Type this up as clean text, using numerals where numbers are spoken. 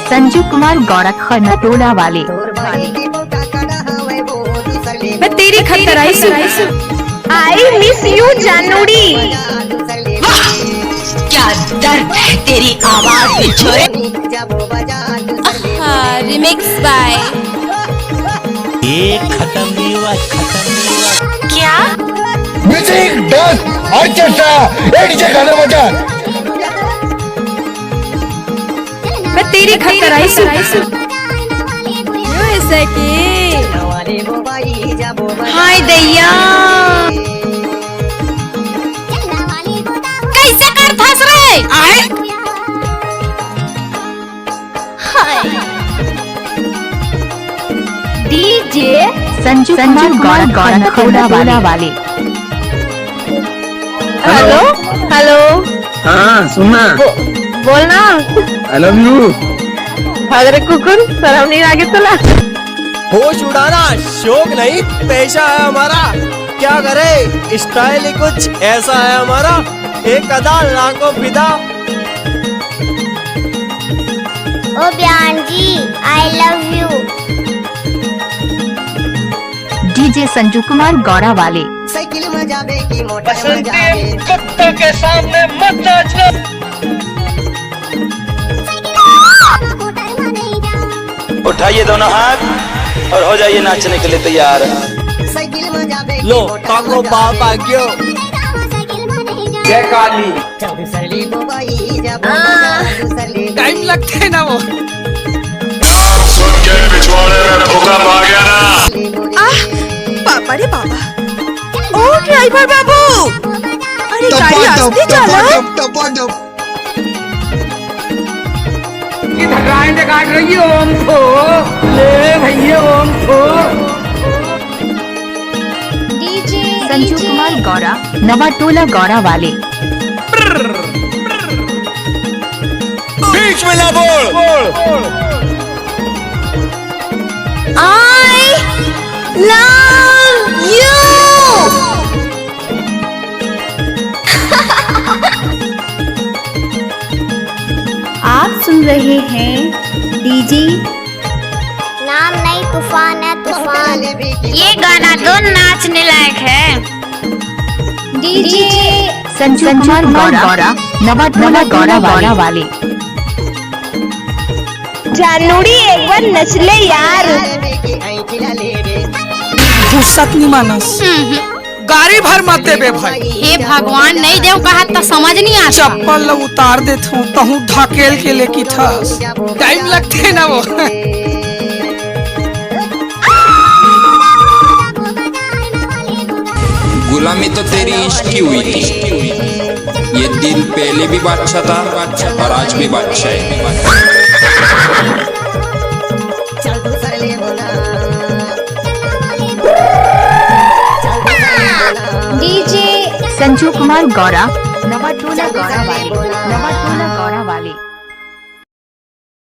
संजू कुमार गौरा खरनाटोला वाले। मैं तेरी खतर आई मिस यू जानूड़ी। क्या दर्द है तेरी आवाज में छोरे। रिमिक्स बाय ये खत्म नहीं हुआ क्या म्यूजिक डांस ऑर्केस्ट्रा डीजे गाना बजा। मैं तेरी खतर हाय दैया कैसे कर फंस रहे आए। डीजे संजू कुमार गौरा खरनाटोला वाले। हेलो हेलो हाँ सुनना बोलना। आई लव यू। अरे कुकुर शर्म नहीं आगे चला। होश उड़ाना शौक नहीं पेशा है हमारा। क्या करे स्टाइल ही कुछ ऐसा है हमारा। एक अदा लाखों फिदा। ओ बयान जी I love you. DJ Sanju Kumar Gaura वाले। साइकिल में जावे की मोटर में बसंती जावे। कुत्तों के सामने मत नाचना। उठाइए दोनों हाथ और हो जाइए नाचने के लिए तैयार। साइकिल में जावे लो काको बाप आ गयो। जय काली। दूसरी बुबाई जब टाइम लगते है ना वो। सुन के पिछवाड़े में भूकंप आ गया ना। पापा रे पापा। ओ ड्राइवर बाबू अरे गाड़ी आस्ते चलो। धक्काएं काट रही हो हमको। ले भैया हमको। संजू कुमार गौरा नवाटोला गौरा वाले। बीच में ना बोल। आई लव यू। आप सुन रहे हैं डीजे। नाम नहीं तूफान है तूफान। ये गाना तो नाचने लायक है। डीजे संजू कुमार गौरा नवाटोला गौरा वाले। जानूड़ी एक बार नच ले यार। फुर्सत नहीं मानस। गाड़ी भर मत दे बे भाई। हे भगवान नहीं देव कहा तो समझ नहीं आता। चप्पल उतार दे तू तहु ढकेल के लेकी था। टाइम लगते ना वो। गुलामी तो तेरी इश्क की हुई थी। ये दिल पहले भी बादशाह था और आज भी बादशाह है। डीजे संजू कुमार गौरा नवाटोला गौरा वाले।